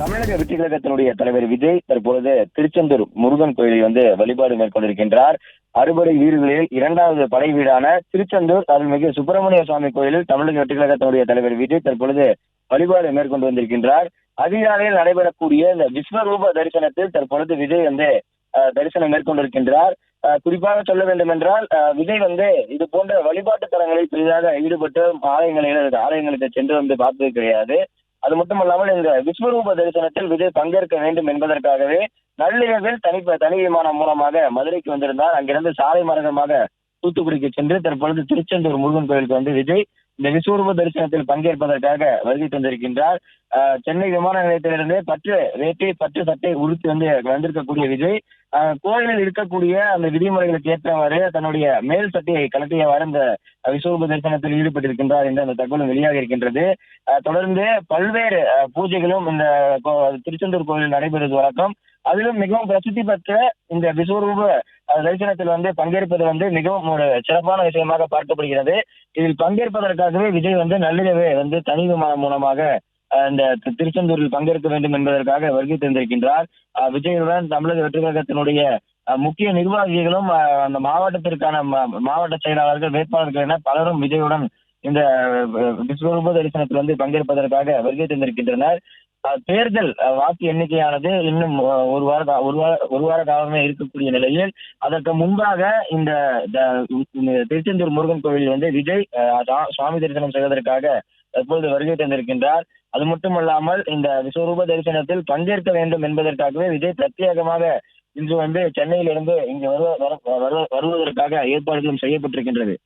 தமிழக வெற்றி கழகத்தினுடைய தலைவர் விஜய் தற்பொழுது திருச்செந்தூர் முருகன் கோயிலில் வழிபாடு மேற்கொண்டிருக்கின்றார். அறுபடை வீடுகளில் இரண்டாவது படை வீடான திருச்செந்தூர் அருள்மிகு சுப்பிரமணிய சுவாமி கோயிலில் தமிழக வெற்றி கழகத்தினுடைய தலைவர் விஜய் தற்பொழுது வழிபாடு மேற்கொண்டு வந்திருக்கின்றார். அதிகாலையில் நடைபெறக்கூடிய இந்த விஸ்வரூப தரிசனத்தில் தற்பொழுது விஜய் தரிசனம் மேற்கொண்டிருக்கின்றார். குறிப்பாக சொல்ல வேண்டும் என்றால் விஜய் இது போன்ற வழிபாட்டு தலங்களில் பெரிதாக ஈடுபட்டு ஆலயங்களுக்கு சென்று பார்த்தது கிடையாது. அது மட்டுமல்லாமல் இந்த விஸ்வரூப தரிசனத்தில் விஜய் பங்கேற்க வேண்டும் என்பதற்காகவே நள்ளிரவில் தனி விமானம் மூலமாக மதுரைக்கு வந்திருந்தார். அங்கிருந்து சாலை மார்க்கமாக தூத்துக்குடிக்கு சென்று தற்பொழுது திருச்செந்தூர் முருகன் கோயிலுக்கு விஜய் இந்த விஸ்வரூப தரிசனத்தில் பங்கேற்பதற்காக வருகை தந்திருக்கின்றார். சென்னை விமான நிலையத்திலிருந்து பட்டு வேட்டி பட்டு சட்டை உடுத்தி வந்திருக்கக்கூடிய விஜய் கோயிலில் இருக்கக்கூடிய அந்த விதிமுறைகளுக்கு ஏற்றவாறு தன்னுடைய மேல் சட்டையை கலட்டியவாறு இந்த விஸ்வரூப தரிசனத்தில் ஈடுபட்டிருக்கின்றார் என்று அந்த தகவலும் வெளியாக இருக்கின்றது. தொடர்ந்து பல்வேறு பூஜைகளும் இந்த திருச்செந்தூர் கோயிலில் நடைபெறுவது வழக்கம். அதிலும் மிகவும் பிரசித்தி பெற்ற இந்த விஸ்வரூப தரிசனத்தில் பங்கேற்பது மிகவும் ஒரு சிறப்பான விஷயமாக பார்க்கப்படுகிறது. இதில் பங்கேற்பதற்காகவே விஜய் நள்ளிரவே தனி விமானம் மூலமாக இந்த திருச்செந்தூரில் பங்கேற்க வேண்டும் என்பதற்காக வருகை தந்திருக்கின்றார். விஜயுடன் தமிழக வெற்றி கழகத்தினுடைய முக்கிய நிர்வாகிகளும் அந்த மாவட்டத்திற்கான மாவட்ட செயலாளர்கள் வேட்பாளர்கள் என பலரும் விஜயுடன் இந்த விஸ்வரூப தரிசனத்தில் பங்கேற்பதற்காக வருகை தந்திருக்கின்றனர். தேர்தல் வாக்கு எண்ணிக்கையானது இன்னும் ஒரு வார காலமே இருக்கக்கூடிய நிலையில் அதற்கு முன்பாக இந்த திருச்செந்தூர் முருகன் கோவிலில் விஜய் சுவாமி தரிசனம் செய்வதற்காக தற்போது வருகை தந்திருக்கின்றார். அது மட்டுமல்லாமல் இந்த விஸ்வரூப தரிசனத்தில் பங்கேற்க வேண்டும் என்பதற்காகவே விஜய் பிரத்யேகமாக இன்று சென்னையிலிருந்து இங்கு வருவதற்காக ஏற்பாடுகளும் செய்யப்பட்டிருக்கின்றது.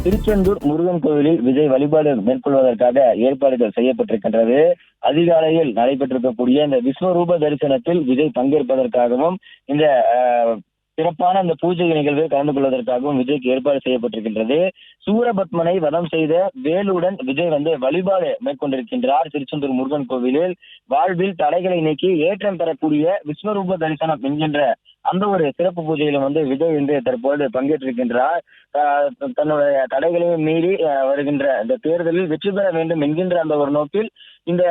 திருச்செந்தூர் முருகன் கோவிலில் விஜய் வழிபாடு மேற்கொள்வதற்காக ஏற்பாடுகள் செய்யப்பட்டிருக்கின்றது. அதிகாலையில் நடைபெற்றிருக்கக்கூடிய இந்த விஸ்வரூப தரிசனத்தில் விஜய் பங்கேற்பதற்காகவும் இந்த சிறப்பான அந்த பூஜை நிகழ்வில் கலந்து கொள்வதற்காகவும் விஜய்க்கு ஏற்பாடு செய்யப்பட்டிருக்கின்றது. சூரபத்மனை வதம் செய்த வேலுடன் விஜய் வழிபாடு மேற்கொண்டிருக்கின்றார். திருச்செந்தூர் முருகன் கோவிலில் வாழ்வில் தடைகளை நீக்கி ஏற்றம் பெறக்கூடிய விஸ்வரூப தரிசனம் என்கின்ற அந்த ஒரு சிறப்பு பூஜையிலும் விஜய் தற்போது பங்கேற்றிருக்கின்றார். தன்னுடைய தடைகளையும் மீறி வருகின்ற இந்த தேர்தலில் வெற்றி பெற வேண்டும் என்கின்ற அந்த ஒரு நோக்கில் இந்த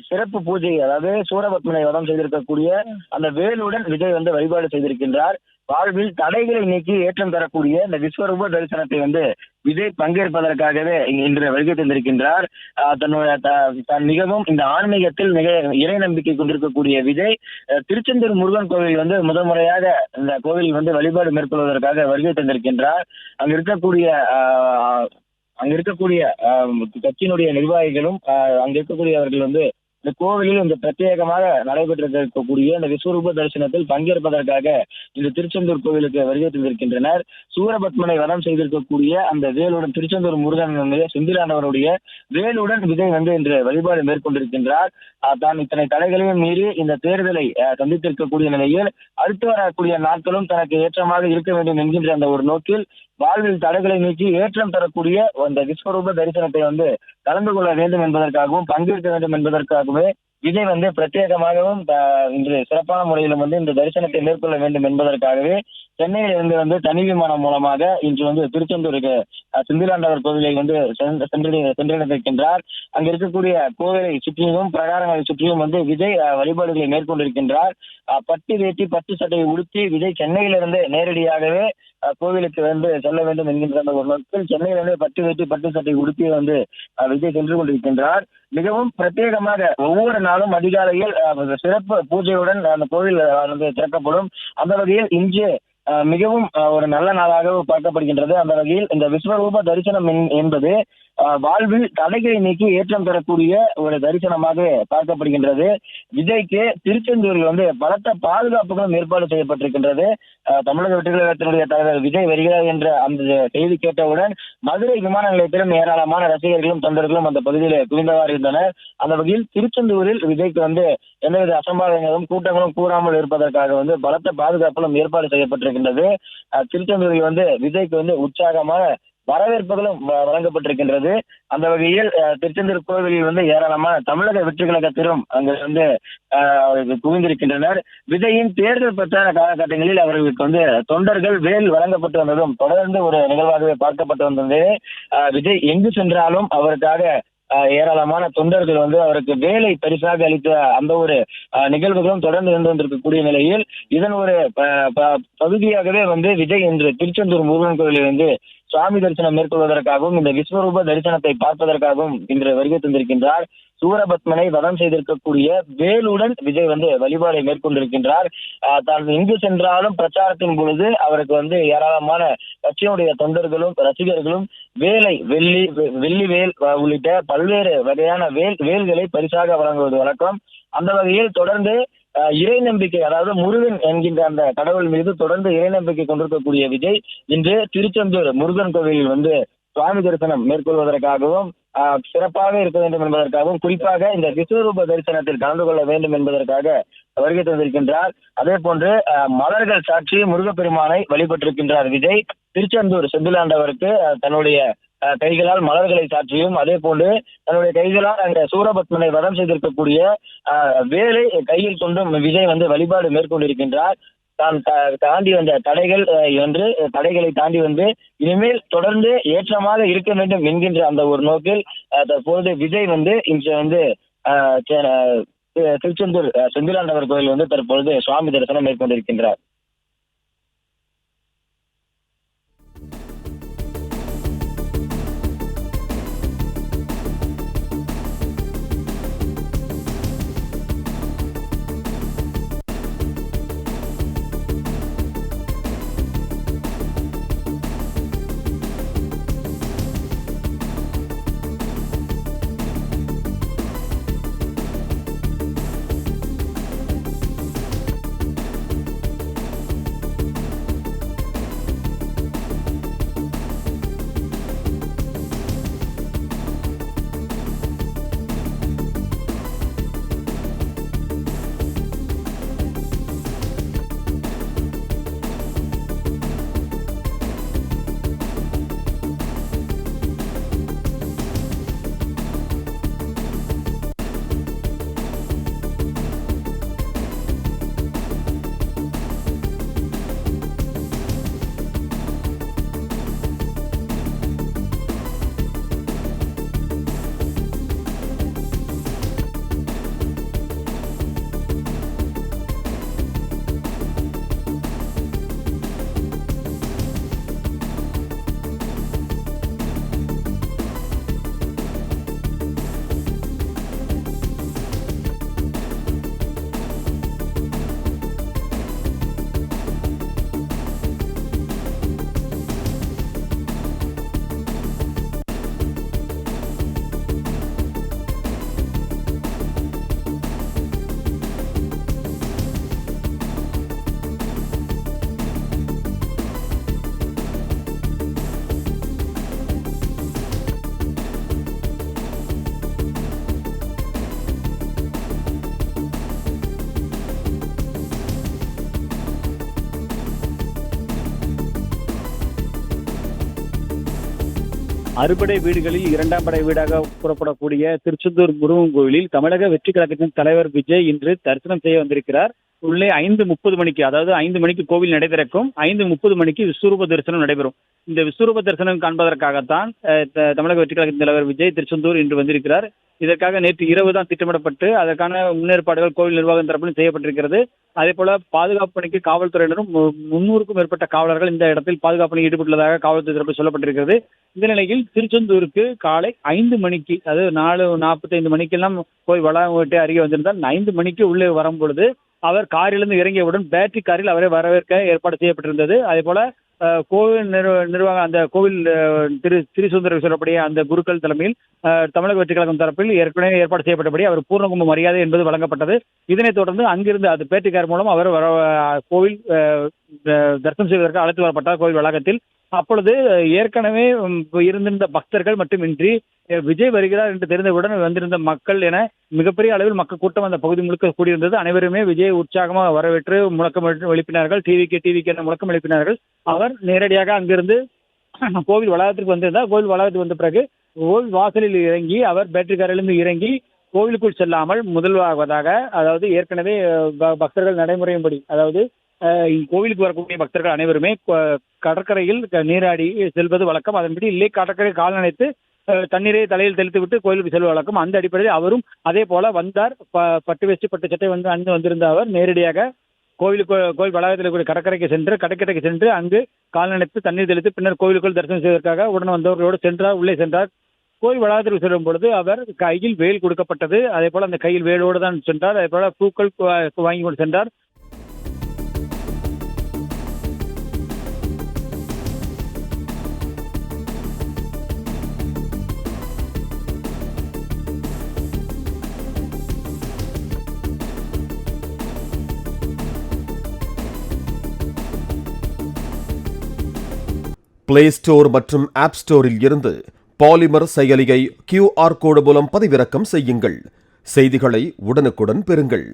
சிறப்பு பூஜை, அதாவது சூரபத்மனை வதம் செய்திருக்கக்கூடிய அந்த வேலுடன் விஜய் வழிபாடு செய்திருக்கின்றார். வாழ்வில் தடைகளை நீக்கி ஏற்றம் தரக்கூடிய இந்த விஸ்வரூப தரிசனத்தை விஜய் பங்கேற்பதற்காகவே இன்று வருகை தந்திருக்கின்றார். தன் மிகவும் இந்த ஆன்மீகத்தில் மிக இறை நம்பிக்கை கொண்டிருக்கக்கூடிய விஜய் திருச்செந்தூர் முருகன் கோவில் முதல் முறையாக இந்த கோவில் வழிபாடு மேற்கொள்வதற்காக வருகை தந்திருக்கின்றார். அங்க இருக்கக்கூடிய கட்சியினுடைய நிர்வாகிகளும் அங்க இருக்கக்கூடியவர்கள் இந்த கோவிலில் பிரத்யேகமாக நடைபெற்றிருக்கக்கூடிய இந்த விஸ்வரூப தரிசனத்தில் பங்கேற்பதற்காக இந்த திருச்செந்தூர் கோவிலுக்கு வருகை தந்திருக்கின்றனர். சூரபத்மனை வதம் செய்திருக்கக்கூடிய அந்த வேலுடன் திருச்செந்தூர் முருகனுடைய செந்திலாண்டவருடைய வேலுடன் விஜய் இன்று வழிபாடு மேற்கொண்டிருக்கின்றார். தான் இத்தனை தடைகளையும் மீறி இந்த தேர்தலை சந்தித்திருக்கக்கூடிய நிலையில் அடுத்து வரக்கூடிய நாட்களும் தனக்கு ஏற்றமாக இருக்க வேண்டும் என்கின்ற அந்த ஒரு நோக்கில் வாழ்வில் தடைகளை நீக்கி ஏற்றம் தரக்கூடிய அந்த விஸ்வரூப தரிசனத்தை கலந்து கொள்ள வேண்டும் என்பதற்காகவும் பங்கேற்க வேண்டும் என்பதற்காகவே விஜய் பிரத்யேகமாகவும் இன்று சிறப்பான முறையிலும் இந்த தரிசனத்தை மேற்கொள்ள வேண்டும் என்பதற்காகவே சென்னையிலிருந்து தனி விமானம் மூலமாக இன்று திருச்செந்தூருக்கு செந்திலாண்டவர் கோவிலை சென்றடைந்திருக்கின்றார். அங்க இருக்கக்கூடிய கோவிலை சுற்றியும் பிரகாரங்களை சுற்றியும் விஜய் வழிபாடுகளை மேற்கொண்டிருக்கின்றார். பட்டு வேட்டி பட்டு சட்டையை உடுத்தி விஜய் சென்னையிலிருந்து நேரடியாகவே கோவிலுக்கு செல்ல வேண்டும் என்கின்ற அந்த ஒரு நோக்கில் சென்னையிலிருந்து பட்டு வேட்டி பட்டு சட்டை உடுத்தி விஜய் சென்று கொண்டிருக்கின்றார். மிகவும் பிரத்யேகமாக ஒவ்வொரு நாளும் அதிகாலையில் சிறப்பு பூஜையுடன் அந்த கோவில் திறக்கப்படும். அந்த வகையில் இன்று மிகவும் ஒரு நல்ல நாளாக பார்க்கப்படுகின்றது. அந்த வகையில் இந்த விஸ்வரூப தரிசனம் என்பது வாழ்வில் தடைகளை நீக்கி ஏற்றம் பெறக்கூடிய ஒரு தரிசனமாக பார்க்கப்படுகின்றது. விஜய்க்கு திருச்செந்தூரில் பலத்த பாதுகாப்புகளும் ஏற்பாடு செய்யப்பட்டிருக்கின்றது. தமிழக வெற்றி கழகத்தினுடைய தலைவர் விஜய் வருகிறார் என்ற அந்த செய்தி கேட்டவுடன் மதுரை விமான நிலையத்திலும் ஏராளமான ரசிகர்களும் தொண்டர்களும் அந்த பகுதியில் குவிந்தவாறு இருந்தனர். அந்த வகையில் திருச்செந்தூரில் விஜய்க்கு எந்தவித அசம்பாவிதங்களும் கூட்டங்களும் கூறாமல் இருப்பதற்காக பலத்த பாதுகாப்பிலும் ஏற்பாடு செய்யப்பட்டிருக்கின்றது. திருச்செந்தூரில் விஜய்க்கு உற்சாகமான வரவேற்புகளும் வழங்கப்பட்டிருக்கின்றது. அந்த வகையில் திருச்செந்தூர் கோவிலில் ஏராளமான தமிழக வெற்றி கழகத்திலும் அங்கு குவிந்திருக்கின்றனர். விஜயின் தேர்தல் பிரச்சார காலகட்டங்களில் அவர்களுக்கு தொண்டர்கள் வேல் வழங்கப்பட்டு வந்ததும் தொடர்ந்து ஒரு நிகழ்வாகவே பார்க்கப்பட்டு வந்தது. விஜய் எங்கு சென்றாலும் அவருக்காக ஏராளமான தொண்டர்கள் அவருக்கு வேலை பரிசாக அளித்த அந்த ஒரு நிகழ்வுகளும் தொடர்ந்து இருந்து வந்திருக்கக்கூடிய நிலையில் இதன் ஒரு பகுதியாகவே விஜய் இன்று திருச்செந்தூர் முருகன் கோவிலில் சுவாமி தரிசனம் மேற்கொள்வதற்காகவும் இந்த விஸ்வரூப தரிசனத்தை பார்ப்பதற்காகவும் இன்று வருகை தந்திருக்கின்றார். சூரபத்மனை வதம் செய்திருக்கக்கூடிய வேலுடன் விஜய் வழிபாடை மேற்கொண்டிருக்கின்றார். தான் எங்கு சென்றாலும் பிரச்சாரத்தின் பொழுது அவருக்கு ஏராளமான கட்சியினுடைய தொண்டர்களும் ரசிகர்களும் வெள்ளி வேல் உள்ளிட்ட பல்வேறு வகையான வேல்களை பரிசாக வழங்குவது வழக்கம். அந்த வகையில் தொடர்ந்து இறை நம்பிக்கை, அதாவது முருகன் என்கின்ற அந்த கடவுள் மீது தொடர்ந்து இறை நம்பிக்கை கொண்டிருக்கக்கூடிய விஜய் இன்று திருச்செந்தூர் முருகன் கோவிலில் சுவாமி தரிசனம் மேற்கொள்வதற்காகவும் சிறப்பாக இருக்க வேண்டும் என்பதற்காகவும் குறிப்பாக இந்த விஸ்வரூப தரிசனத்தில் கலந்து கொள்ள வேண்டும் என்பதற்காக வருகை தந்திருக்கின்றார். அதே போன்று மலர்கள் சாட்சி முருகப்பெருமானை வழிபட்டிருக்கின்றார் விஜய். திருச்செந்தூர் செந்திலாண்டவருக்கு தன்னுடைய கைகளால் மலர்களை சாற்றியும் அதே போன்று தன்னுடைய கைகளால் அங்க சூரபத்மனை வதம் செய்திருக்கக்கூடிய வேலை கையில் கொண்டும் விஜய் வழிபாடு மேற்கொண்டிருக்கின்றார். தான் தாண்டி வந்த தடைகளை தாண்டி இனிமேல் தொடர்ந்து ஏற்றமாக இருக்க வேண்டும் என்கின்ற அந்த ஒரு நோக்கில் தற்போது விஜய் இன்று திருச்செந்தூர் செந்திலாண்டவர் கோயில் தற்பொழுது சுவாமி தரிசனம் மேற்கொண்டிருக்கின்றார். அறுபடை வீடுகளில் இரண்டாம் படை வீடாக கூறப்படக்கூடிய திருச்செந்தூர் முருகன் கோவிலில் தமிழக வெற்றி கழகத்தின் தலைவர் விஜய் இன்று தரிசனம் செய்ய வந்திருக்கிறார். உள்ளே 5:30 மணிக்கு, அதாவது 5 மணிக்கு கோவில் நடை திறக்கும். 5:30 மணிக்கு விஸ்வரூப தரிசனம் நடைபெறும். இந்த விஸ்வரூப தரிசனம் காண்பதற்காகத்தான் தமிழக வெற்றி கழகத்தின் தலைவர் விஜய் திருச்செந்தூர் இன்று வந்திருக்கிறார். இதற்காக நேற்று இரவு தான் திட்டமிடப்பட்டு அதற்கான முன்னேற்பாடுகள் கோவில் நிர்வாகம் தரப்பிலும் செய்யப்பட்டிருக்கிறது. அதே போல பாதுகாப்பு பணிக்கு காவல்துறையினரும் 300க்கும் மேற்பட்ட காவலர்கள் இந்த இடத்தில் பாதுகாப்பு பணியில் ஈடுபட்டுள்ளதாக காவல்துறை தரப்பில் சொல்லப்பட்டிருக்கிறது. இந்த நிலையில் திருச்செந்தூருக்கு காலை 5 மணிக்கு, அதாவது 4:45 மணிக்கெல்லாம் போய் வளாகம் விட்டு அருகே வந்திருந்தால் 5 மணிக்கு உள்ளே வரும்பொழுது அவர் காரிலிருந்து இறங்கியவுடன் பேட்டரி காரில் அவரை வரவேற்க ஏற்பாடு செய்யப்பட்டிருந்தது. அதே போல கோவில் நிர்வாகம் அந்த கோவில் திரிசுந்தர் சொல்லக்கூடிய அந்த குருக்கள் தலைமையில் தமிழக வெற்றி கழகம் தரப்பில் ஏற்கனவே ஏற்பாடு செய்யப்பட்டபடி அவர் பூர்ணகும்ப மரியாதை என்பது வழங்கப்பட்டது. இதனைத் தொடர்ந்து அங்கிருந்து அது பேட்டரி கார் மூலம் அவர் கோவில் தரிசனம் செய்வதற்கு அழைத்து வரப்பட்டார் கோவில் வளாகத்தில். அப்பொழுது ஏற்கனவே இருந்திருந்த பக்தர்கள் மட்டுமின்றி விஜய் வருகிறார் என்று தெரிந்தவுடன் வந்திருந்த மக்கள் என மிகப்பெரிய அளவில் மக்கள் கூட்டம் அந்த பகுதி முழுக்க கூடியிருந்தது. அனைவருமே விஜய் உற்சாகமாக வரவேற்று முழக்கம் எழுப்பினார்கள். டிவிக்கு என முழக்கம் எழுப்பினார்கள். அவர் நேரடியாக அங்கிருந்து கோவில் வளாகத்திற்கு வந்திருந்தார். கோவில் வளாகத்துக்கு வந்த பிறகு கோவில் வாசலில் இறங்கி அவர் பேட்டரி காரிலிருந்து இறங்கி கோவிலுக்குள் செல்லாமல் முதல்வாவதாக, அதாவது ஏற்கனவே பக்தர்கள் நடைமுறையின்படி, அதாவது கோவிலுக்கு வரக்கூடிய பக்தர்கள் அனைவருமே கடற்கரையில் நீராடி செல்வது வழக்கம். அதன்படி லேக் கடற்கரை கால் நனைத்து தண்ணீரை தலையில் தெளித்து விட்டு கோயிலுக்கு செல்வது வழக்கம். அந்த அடிப்படையில் அவரும் அதே போல வந்தார். பட்டு வேஷ்டி பட்டு சட்டை அணிந்து வந்திருந்த அவர் நேரடியாக கோவில் வளாகத்தில் கூடிய கடற்கரைக்கு சென்று அங்கு கால் நனைத்து தண்ணீர் தெளித்து பின்னர் கோவிலுக்குள் தரிசனம் செய்வதற்காக உடன் வந்தவர்களோடு உள்ளே சென்றார். கோயில் வளாகத்தில் செல்லும் பொழுது அவர் கையில் வேல் கொடுக்கப்பட்டது. அதே போல அந்த கையில் வேலோடு தான் சென்றார். அதே போல பூக்கள் வாங்கி கொண்டு சென்றார். பிளே ஸ்டோர் மற்றும் ஆப் ஸ்டோரில் இருந்து பாலிமர் செயலியை QR கோடு மூலம் பதிவிறக்கம் செய்யுங்கள். செய்திகளை உடனுக்குடன் பெறுங்கள்.